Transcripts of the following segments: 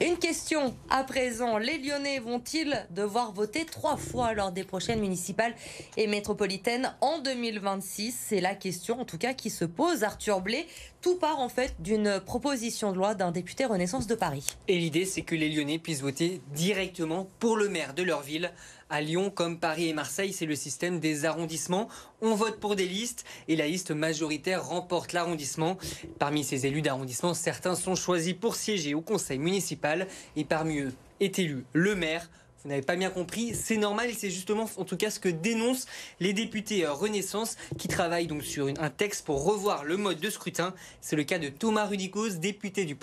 Une question à présent, les Lyonnais vont-ils devoir voter 3 fois lors des prochaines municipales et métropolitaines en 2026? C'est la question en tout cas qui se pose. Arthur Blais, tout part en fait d'une proposition de loi d'un député Renaissance de Paris. Et l'idée, c'est que les Lyonnais puissent voter directement pour le maire de leur ville. À Lyon, comme Paris et Marseille, c'est le système des arrondissements. On vote pour des listes et la liste majoritaire remporte l'arrondissement. Parmi ces élus d'arrondissement, certains sont choisis pour siéger au conseil municipal et parmi eux est élu le maire. Vous n'avez pas bien compris, c'est normal et c'est justement en tout cas ce que dénoncent les députés Renaissance qui travaillent donc sur un texte pour revoir le mode de scrutin. C'est le cas de Thomas Rudicos, député de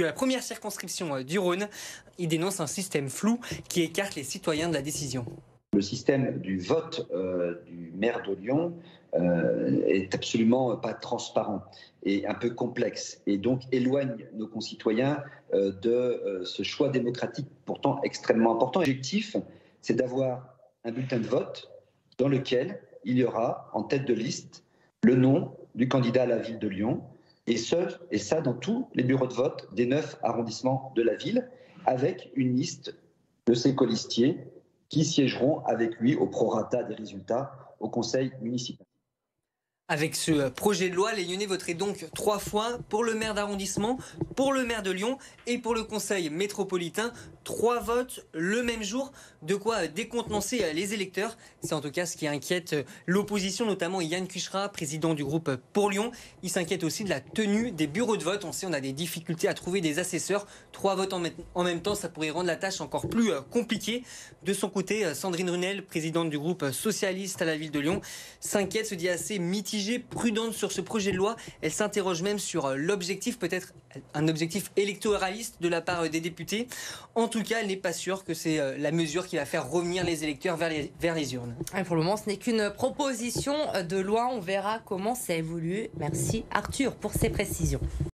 la première circonscription du Rhône. Il dénonce un système flou qui écarte les citoyens de la décision. Le système du vote du maire de Lyon est absolument pas transparent et un peu complexe et donc éloigne nos concitoyens de ce choix démocratique pourtant extrêmement important. L'objectif, c'est d'avoir un bulletin de vote dans lequel il y aura en tête de liste le nom du candidat à la ville de Lyon et ça dans tous les bureaux de vote des 9 arrondissements de la ville avec une liste de ses colistiers qui siégeront avec lui au prorata des résultats au conseil municipal. Avec ce projet de loi, les Lyonnais voteraient donc 3 fois pour le maire d'arrondissement, pour le maire de Lyon et pour le conseil métropolitain. 3 votes le même jour, de quoi décontenancer les électeurs. C'est en tout cas ce qui inquiète l'opposition, notamment Yann Cuchera, président du groupe Pour Lyon. Il s'inquiète aussi de la tenue des bureaux de vote. On sait on a des difficultés à trouver des assesseurs. 3 votes en même temps, ça pourrait rendre la tâche encore plus compliquée. De son côté, Sandrine Runel, présidente du groupe socialiste à la ville de Lyon, s'inquiète, se dit assez mitigée, prudente sur ce projet de loi. Elle s'interroge même sur l'objectif, peut-être un objectif électoraliste de la part des députés. En tout cas, elle n'est pas sûre que c'est la mesure qui va faire revenir les électeurs vers les urnes. Et pour le moment, ce n'est qu'une proposition de loi. On verra comment ça évolue. Merci Arthur pour ces précisions.